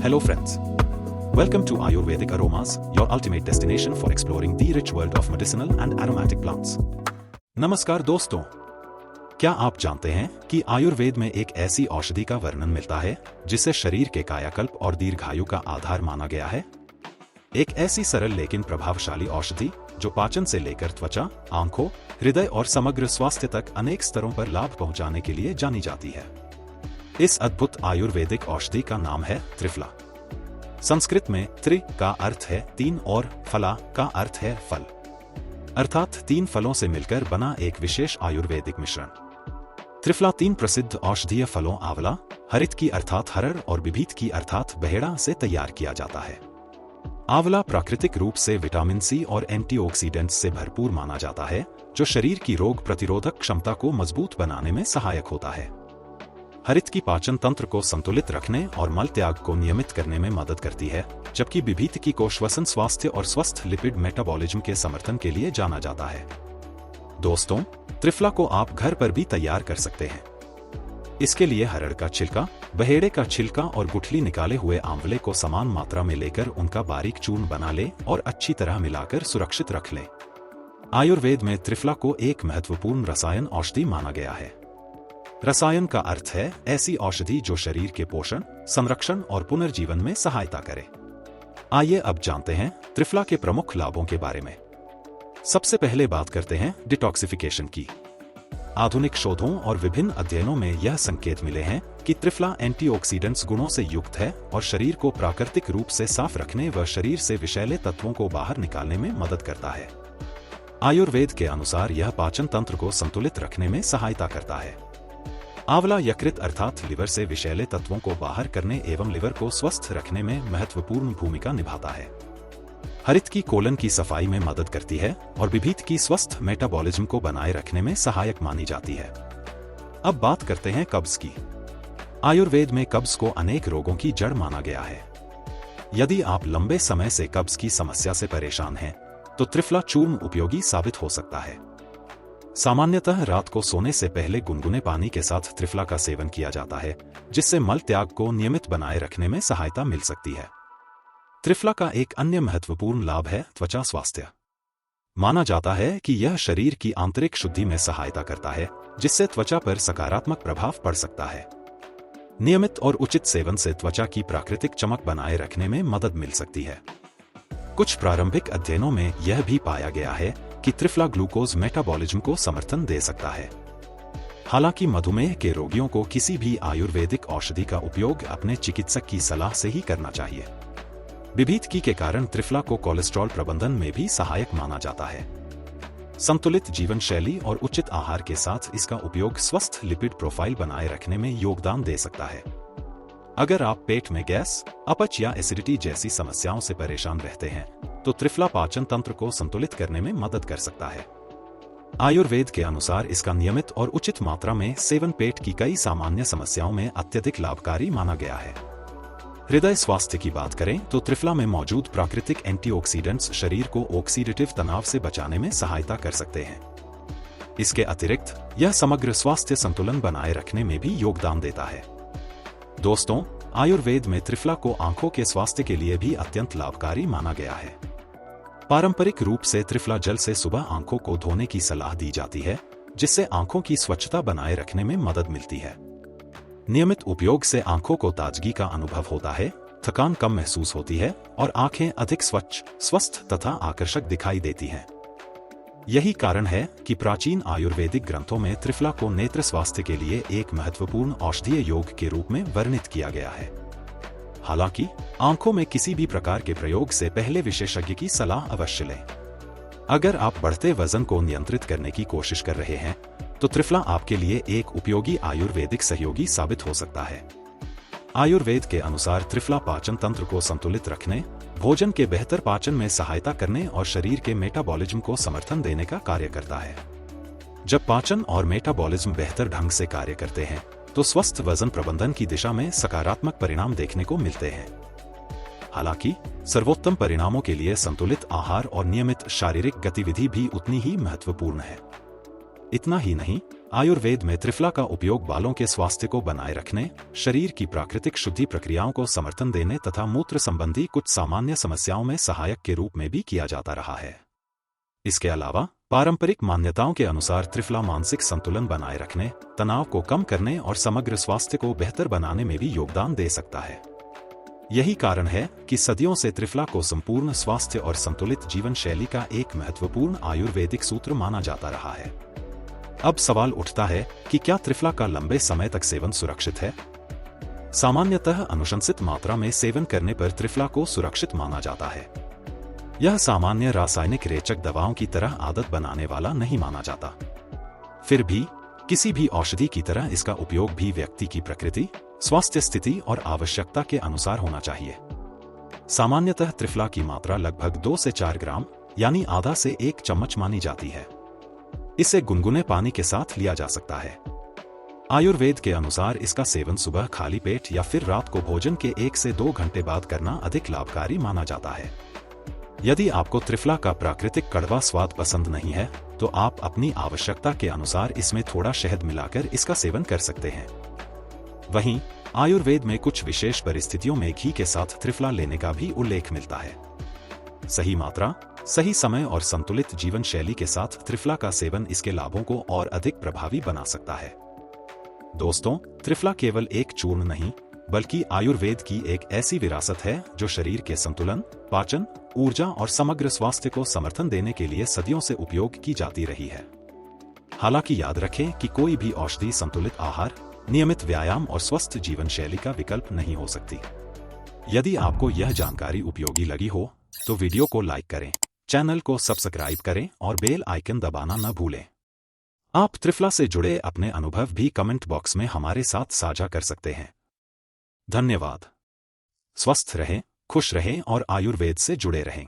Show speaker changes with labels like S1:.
S1: Hello friends. Welcome to Ayurvedic Aromas, your ultimate destination for exploring the rich world of medicinal and aromatic plants. नमस्कार दोस्तों, क्या आप जानते हैं कि आयुर्वेद में एक ऐसी औषधि का वर्णन मिलता है जिसे शरीर के कायाकल्प और दीर्घायु का आधार माना गया है? एक ऐसी सरल लेकिन प्रभावशाली औषधि जो पाचन से लेकर त्वचा, आंखों, हृदय और समग्र स्वास्थ्य तक अनेक स्तरों पर लाभ पहुंचाने के लिए जानी जाती है। इस अद्भुत आयुर्वेदिक औषधि का नाम है त्रिफला। संस्कृत में त्रि का अर्थ है तीन और फला का अर्थ है फल, अर्थात तीन फलों से मिलकर बना एक विशेष आयुर्वेदिक मिश्रण। त्रिफला तीन प्रसिद्ध औषधीय फलों आंवला, हरित की अर्थात हरड़ और बिभीत की अर्थात बहेड़ा से तैयार किया जाता है। आंवला प्राकृतिक रूप से विटामिन सी और एंटीऑक्सीडेंट्स से भरपूर माना जाता है, जो शरीर की रोग प्रतिरोधक क्षमता को मजबूत बनाने में सहायक होता है। हरित की पाचन तंत्र को संतुलित रखने और मल त्याग को नियमित करने में मदद करती है, जबकि बिभीत की को श्वसन स्वास्थ्य और स्वस्थ लिपिड मेटाबॉलिज्म के समर्थन के लिए जाना जाता है। दोस्तों, त्रिफला को आप घर पर भी तैयार कर सकते हैं। इसके लिए हरड़ का छिलका, बहेड़े का छिलका और गुठली निकाले हुए आंवले को समान मात्रा में लेकर उनका बारीक चूर्ण बना लें और अच्छी तरह मिलाकर सुरक्षित रख लें। आयुर्वेद में त्रिफला को एक महत्वपूर्ण रसायन औषधि माना गया है। रसायन का अर्थ है ऐसी औषधि जो शरीर के पोषण, संरक्षण और पुनर्जीवन में सहायता करे। आइए अब जानते हैं त्रिफला के प्रमुख लाभों के बारे में। सबसे पहले बात करते हैं डिटॉक्सिफिकेशन की। आधुनिक शोधों और विभिन्न अध्ययनों में यह संकेत मिले हैं कि त्रिफला एंटीऑक्सीडेंट्स गुणों से युक्त है और शरीर को प्राकृतिक रूप से साफ रखने व शरीर से विषैले तत्वों को बाहर निकालने में मदद करता है। आयुर्वेद के अनुसार यह पाचन तंत्र को संतुलित रखने में सहायता करता है। आंवला यकृत अर्थात लिवर से विषैले तत्वों को बाहर करने एवं लिवर को स्वस्थ रखने में महत्वपूर्ण भूमिका निभाता है। हरित की कोलन की सफाई में मदद करती है और बिभीत की स्वस्थ मेटाबॉलिज्म को बनाए रखने में सहायक मानी जाती है। अब बात करते हैं कब्ज की। आयुर्वेद में कब्ज को अनेक रोगों की जड़ माना गया है। यदि आप लंबे समय से कब्ज की समस्या से परेशान हैं, तो त्रिफला चूर्ण उपयोगी साबित हो सकता है। सामान्यतः रात को सोने से पहले गुनगुने पानी के साथ त्रिफला का सेवन किया जाता है, जिससे मल त्याग को नियमित बनाए रखने में सहायता मिल सकती है। त्रिफला का एक अन्य महत्वपूर्ण लाभ है त्वचा स्वास्थ्य। माना जाता है कि यह शरीर की आंतरिक शुद्धि में सहायता करता है, जिससे त्वचा पर सकारात्मक प्रभाव पड़ सकता है। नियमित और उचित सेवन से त्वचा की प्राकृतिक चमक बनाए रखने में मदद मिल सकती है। कुछ प्रारंभिक अध्ययनों में यह भी पाया गया है कि त्रिफला ग्लूकोज मेटाबॉलिज्म को समर्थन दे सकता है। हालांकि मधुमेह के रोगियों को किसी भी आयुर्वेदिक औषधि का उपयोग अपने चिकित्सक की सलाह से ही करना चाहिए। बिभीत की के कारण त्रिफला को कोलेस्ट्रॉल प्रबंधन में भी सहायक माना जाता है। संतुलित जीवन शैली और उचित आहार के साथ इसका उपयोग स्वस्थ लिपिड प्रोफाइल बनाए रखने में योगदान दे सकता है। अगर आप पेट में गैस, अपच या एसिडिटी जैसी समस्याओं से परेशान रहते हैं, तो त्रिफला पाचन तंत्र को संतुलित करने में मदद कर सकता है। आयुर्वेद के अनुसार इसका नियमित और उचित मात्रा में सेवन पेट की कई सामान्य समस्याओं में अत्यधिक लाभकारी माना गया है। हृदय स्वास्थ्य की बात करें तो त्रिफला में मौजूद प्राकृतिक एंटीऑक्सीडेंट्स शरीर को ऑक्सीडेटिव तनाव से बचाने में सहायता कर सकते हैं। इसके अतिरिक्त यह समग्र स्वास्थ्य संतुलन बनाए रखने में भी योगदान देता है। दोस्तों, आयुर्वेद में त्रिफला को आंखों के स्वास्थ्य के लिए भी अत्यंत लाभकारी माना गया है। पारंपरिक रूप से त्रिफला जल से सुबह आंखों को धोने की सलाह दी जाती है, जिससे आंखों की स्वच्छता बनाए रखने में मदद मिलती है। नियमित उपयोग से आंखों को ताजगी का अनुभव होता है, थकान कम महसूस होती है और आंखें अधिक स्वच्छ, स्वस्थ तथा आकर्षक दिखाई देती हैं। यही कारण है कि प्राचीन आयुर्वेदिक ग्रंथों में त्रिफला को नेत्र स्वास्थ्य के लिए एक महत्वपूर्ण औषधीय योग के रूप में वर्णित किया गया है। हालांकि आंखों में किसी भी प्रकार के प्रयोग से पहले विशेषज्ञ की सलाह अवश्य लें। अगर आप बढ़ते वजन को नियंत्रित करने की कोशिश कर रहे हैं, तो त्रिफला आपके लिए एक उपयोगी आयुर्वेदिक सहयोगी साबित हो सकता है। आयुर्वेद के अनुसार त्रिफला पाचन तंत्र को संतुलित रखने, भोजन के बेहतर पाचन में सहायता करने और शरीर के मेटाबॉलिज्म को समर्थन देने का कार्य करता है। जब पाचन और मेटाबॉलिज्म बेहतर ढंग से कार्य करते हैं, तो स्वस्थ वजन प्रबंधन की दिशा में सकारात्मक परिणाम देखने को मिलते हैं। हालांकि सर्वोत्तम परिणामों के लिए संतुलित आहार और नियमित शारीरिक गतिविधि भी उतनी ही महत्वपूर्ण है। इतना ही नहीं, आयुर्वेद में त्रिफला का उपयोग बालों के स्वास्थ्य को बनाए रखने, शरीर की प्राकृतिक शुद्धि प्रक्रियाओं को समर्थन देने तथा मूत्र संबंधी कुछ सामान्य समस्याओं में सहायक के रूप में भी किया जाता रहा है। इसके अलावा पारंपरिक मान्यताओं के अनुसार त्रिफला मानसिक संतुलन बनाए रखने, तनाव को कम करने और समग्र स्वास्थ्य को बेहतर बनाने में भी योगदान दे सकता है। यही कारण है कि सदियों से त्रिफला को संपूर्ण स्वास्थ्य और संतुलित जीवन शैली का एक महत्वपूर्ण आयुर्वेदिक सूत्र माना जाता रहा है। अब सवाल उठता है कि क्या त्रिफला का लंबे समय तक सेवन सुरक्षित है? सामान्यतः अनुशंसित मात्रा में सेवन करने पर त्रिफला को सुरक्षित माना जाता है। यह सामान्य रासायनिक रेचक दवाओं की तरह आदत बनाने वाला नहीं माना जाता। फिर भी किसी भी औषधि की तरह इसका उपयोग भी व्यक्ति की प्रकृति, स्वास्थ्य स्थिति और आवश्यकता के अनुसार होना चाहिए। सामान्यतः त्रिफला की मात्रा लगभग 2 से 4 ग्राम यानी आधा से 1 चम्मच मानी जाती है। इसे गुनगुने पानी के साथ लिया जा सकता है। आयुर्वेद के अनुसार इसका सेवन सुबह खाली पेट या फिर रात को भोजन के 1 से 2 घंटे बाद करना अधिक लाभकारी माना जाता है। यदि आपको त्रिफला का प्राकृतिक कड़वा स्वाद पसंद नहीं है, तो आप अपनी आवश्यकता के अनुसार इसमें थोड़ा शहद मिलाकर इसका सेवन कर सकते हैं। वहीं आयुर्वेद में कुछ विशेष परिस्थितियों में घी के साथ त्रिफला लेने का भी उल्लेख मिलता है। सही मात्रा, सही समय और संतुलित जीवन शैली के साथ त्रिफला का सेवन इसके लाभों को और अधिक प्रभावी बना सकता है। दोस्तों, त्रिफला केवल एक चूर्ण नहीं, बल्कि आयुर्वेद की एक ऐसी विरासत है जो शरीर के संतुलन, पाचन, ऊर्जा और समग्र स्वास्थ्य को समर्थन देने के लिए सदियों से उपयोग की जाती रही है। हालांकि याद रखें कि कोई भी औषधि संतुलित आहार, नियमित व्यायाम और स्वस्थ जीवन शैली का विकल्प नहीं हो सकती। यदि आपको यह जानकारी उपयोगी लगी हो, तो वीडियो को लाइक करें, चैनल को सब्सक्राइब करें और बेल आइकन दबाना न भूलें। आप त्रिफला से जुड़े अपने अनुभव भी कमेंट बॉक्स में हमारे साथ साझा कर सकते हैं। धन्यवाद। स्वस्थ रहें, खुश रहें और आयुर्वेद से जुड़े रहें।